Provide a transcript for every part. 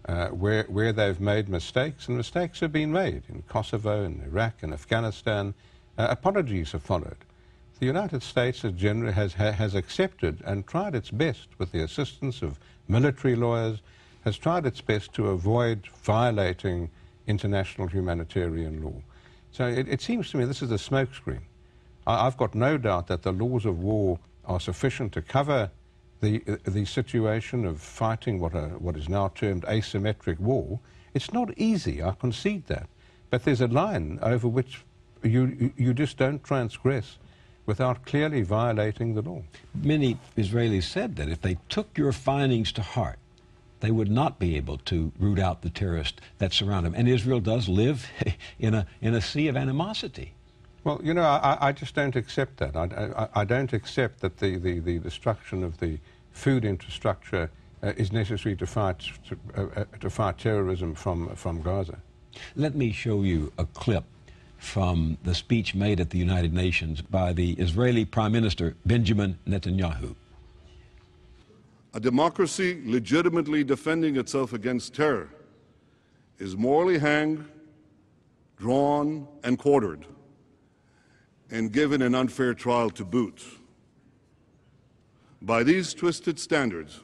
where they've made mistakes, and mistakes have been made in Kosovo and Iraq and Afghanistan. Apologies have followed. The United States has accepted and tried its best, with the assistance of military lawyers, has tried its best to avoid violating international humanitarian law. So it seems to me this is a smokescreen. I've got no doubt that the laws of war are sufficient to cover the situation of fighting what is now termed asymmetric war. It's not easy, I concede that, but there's a line over which you just don't transgress without clearly violating the law. Many Israelis said that if they took your findings to heart, they would not be able to root out the terrorists that surround them. And Israel does live in a sea of animosity. Well, you know, I just don't accept that. I don't accept that the destruction of the food infrastructure is necessary to fight terrorism from Gaza. Let me show you a clip from the speech made at the United Nations by the Israeli Prime Minister Benjamin Netanyahu. A democracy legitimately defending itself against terror is morally hanged, drawn, and quartered, and given an unfair trial to boot. By these twisted standards,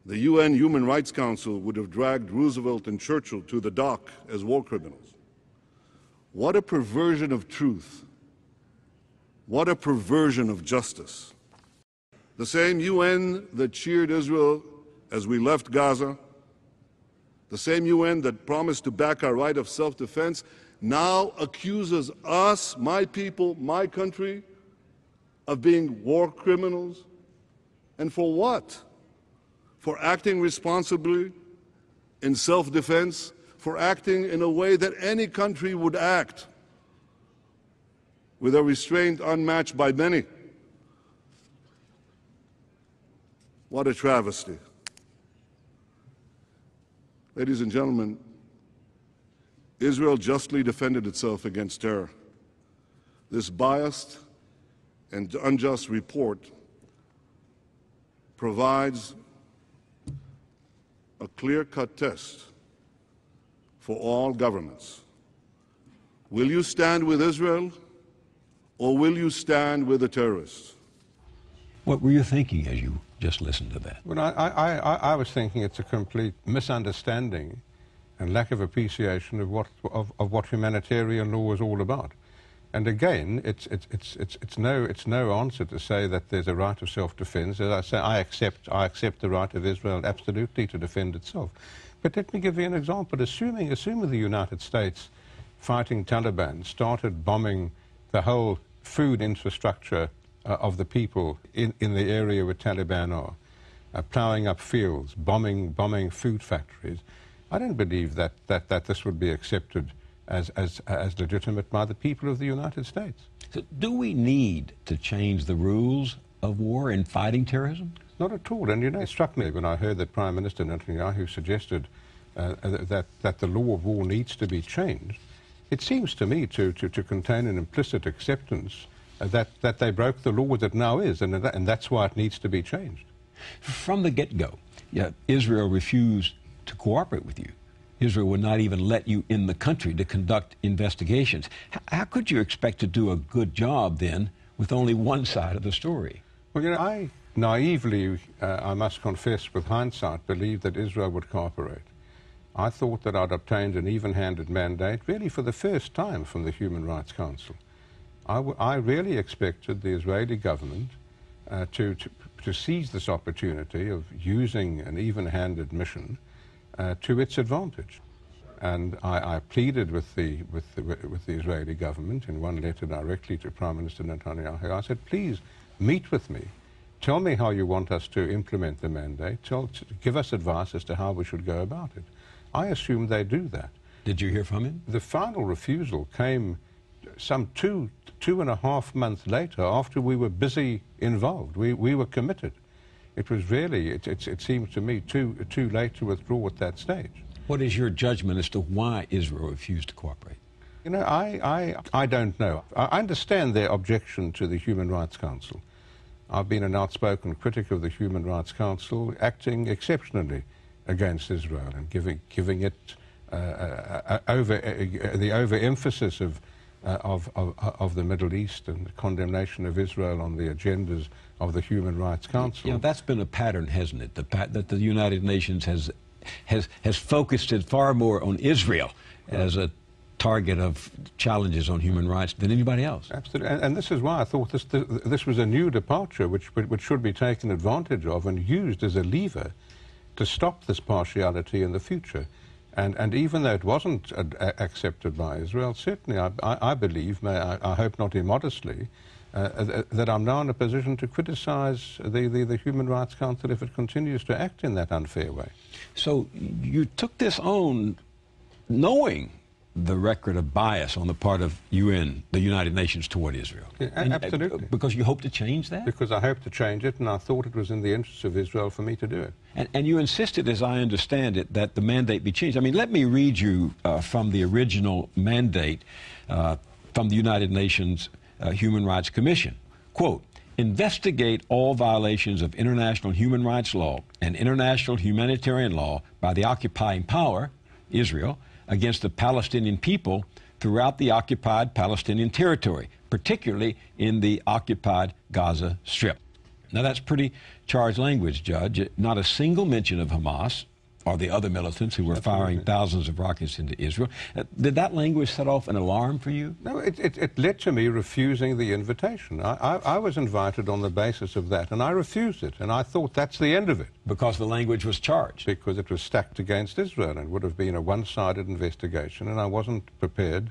the UN Human Rights Council would have dragged Roosevelt and Churchill to the dock as war criminals. What a perversion of truth. What a perversion of justice. The same UN that cheered Israel as we left Gaza, the same UN that promised to back our right of self-defense, now accuses us, my people, my country, of being war criminals. And for what? For acting responsibly in self-defense, for acting in a way that any country would act, with a restraint unmatched by many. What a travesty. Ladies and gentlemen, Israel justly defended itself against terror. This biased and unjust report provides a clear-cut test for all governments. Will you stand with Israel, or will you stand with the terrorists? What were you thinking as you just listened to that? Well, I was thinking it's a complete misunderstanding and lack of appreciation of what humanitarian law is all about. And again, it's no answer to say that there's a right of self-defense. As I say, I accept the right of Israel absolutely to defend itself. But let me give you an example. Assuming the United States, fighting Taliban, started bombing the whole food infrastructure of the people in the area where Taliban are, ploughing up fields, bombing food factories, I don't believe that this would be accepted as legitimate by the people of the United States. So do we need to change the rules of war in fighting terrorism? Not at all. And you know, it struck me when I heard that Prime Minister Netanyahu suggested that the law of war needs to be changed. It seems to me to contain an implicit acceptance that they broke the law as it now is, and that's why it needs to be changed. From the get-go, Israel refused to cooperate with you. Israel would not even let you in the country to conduct investigations. How could you expect to do a good job then with only one side of the story? Well, you know, I naively, I must confess with hindsight, believed that Israel would cooperate. I thought that I'd obtained an even-handed mandate really for the first time from the Human Rights Council. I really expected the Israeli government to seize this opportunity of using an even-handed mission to its advantage. And I pleaded with the Israeli government in one letter directly to Prime Minister Netanyahu. I said, please meet with me. Tell me how you want us to implement the mandate. Give us advice as to how we should go about it. I assume they do that. Did you hear from him? The final refusal came some two and a half months later, after we were busy involved. We were committed. It was really, it seems to me, too late to withdraw at that stage. What is your judgment as to why Israel refused to cooperate? You know, I don't know. I understand their objection to the Human Rights Council. I've been an outspoken critic of the Human Rights Council, acting exceptionally against Israel and giving it the overemphasis of the Middle East and the condemnation of Israel on the agendas of the Human Rights Council. You know, that's been a pattern, hasn't it? That the United Nations has focused it far more on Israel as a target of challenges on human rights than anybody else. Absolutely, and this is why I thought this was a new departure which should be taken advantage of and used as a lever to stop this partiality in the future. And even though it wasn't accepted by Israel, certainly I believe, I hope not immodestly, that I'm now in a position to criticize the Human Rights Council if it continues to act in that unfair way. So you took this on knowing the record of bias on the part of the United Nations toward Israel. Yeah, absolutely. Because you hope to change that? Because I hope to change it, and I thought it was in the interests of Israel for me to do it. And you insisted, as I understand it, that the mandate be changed. I mean, let me read you from the original mandate from the United Nations Human Rights Commission. Quote, investigate all violations of international human rights law and international humanitarian law by the occupying power, Israel, against the Palestinian people throughout the occupied Palestinian territory, particularly in the occupied Gaza Strip. Now, that's pretty charged language, Judge. Not a single mention of Hamas or the other militants who were firing thousands of rockets into Israel. Did that language set off an alarm for you? No, it led to me refusing the invitation. I was invited on the basis of that, and I refused it, and I thought that's the end of it. Because the language was charged? Because it was stacked against Israel, and would have been a one-sided investigation, and I wasn't prepared,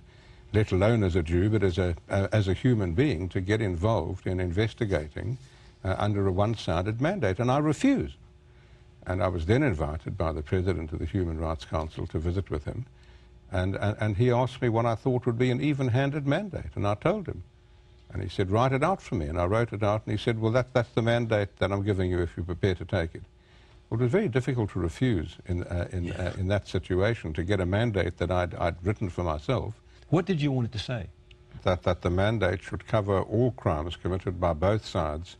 let alone as a Jew, but as a human being, to get involved in investigating under a one-sided mandate, and I refused. And I was then invited by the President of the Human Rights Council to visit with him, and he asked me what I thought would be an even-handed mandate, and I told him. And he said, write it out for me, and I wrote it out, and he said, well, that's the mandate that I'm giving you if you're prepared to take it. Well, it was very difficult to refuse in that situation, to get a mandate that I'd written for myself. What did you want it to say? That the mandate should cover all crimes committed by both sides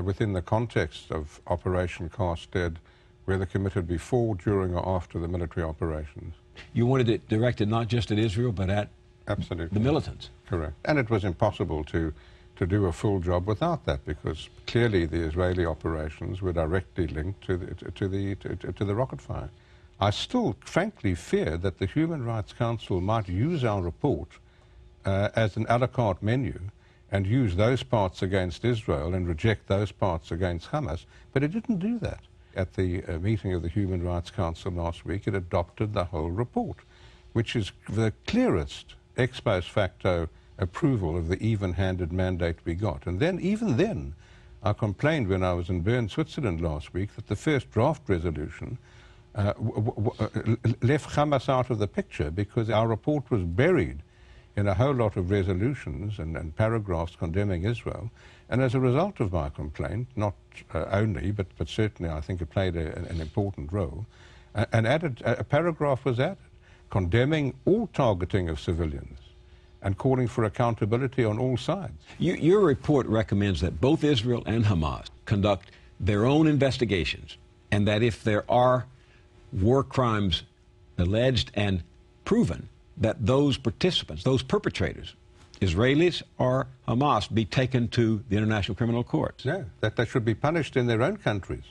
within the context of Operation Cast Dead, whether committed before, during, or after the military operations. You wanted it directed not just at Israel, but at the militants? Correct. And it was impossible to do a full job without that, because clearly the Israeli operations were directly linked to the rocket fire. I still, frankly, fear that the Human Rights Council might use our report as an a la carte menu and use those parts against Israel and reject those parts against Hamas, but it didn't do that. At the meeting of the Human Rights Council last week, it adopted the whole report, which is the clearest ex post facto approval of the even-handed mandate we got. And then, even then, I complained when I was in Bern, Switzerland last week, that the first draft resolution left Hamas out of the picture, because our report was buried in a whole lot of resolutions and paragraphs condemning Israel. And as a result of my complaint, not only, but certainly I think it played an important role, a paragraph was added condemning all targeting of civilians and calling for accountability on all sides. Your report recommends that both Israel and Hamas conduct their own investigations, and that if there are war crimes alleged and proven, that those participants, those perpetrators, Israelis or Hamas, be taken to the International Criminal Court. No, that they should be punished in their own countries.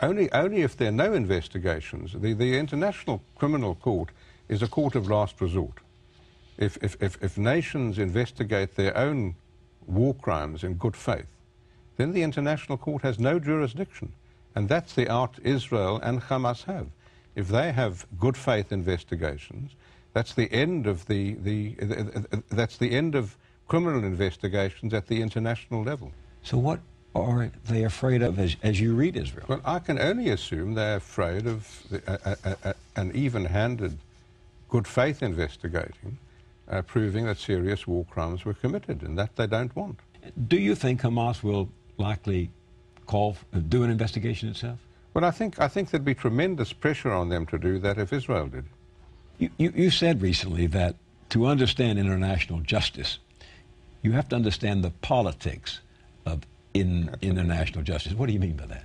Only if there are no investigations. The International Criminal Court is a court of last resort. If nations investigate their own war crimes in good faith, then the International Court has no jurisdiction. And that's the out Israel and Hamas have. If they have good faith investigations, that's the end of that's the end of criminal investigations at the international level. So what are they afraid of as you read Israel? Well, I can only assume they're afraid of an even-handed good faith investigating, proving that serious war crimes were committed, and that they don't want. Do you think Hamas will likely do an investigation itself? Well, I think there'd be tremendous pressure on them to do that if Israel did. You said recently that to understand international justice, you have to understand the politics of international justice. What do you mean by that?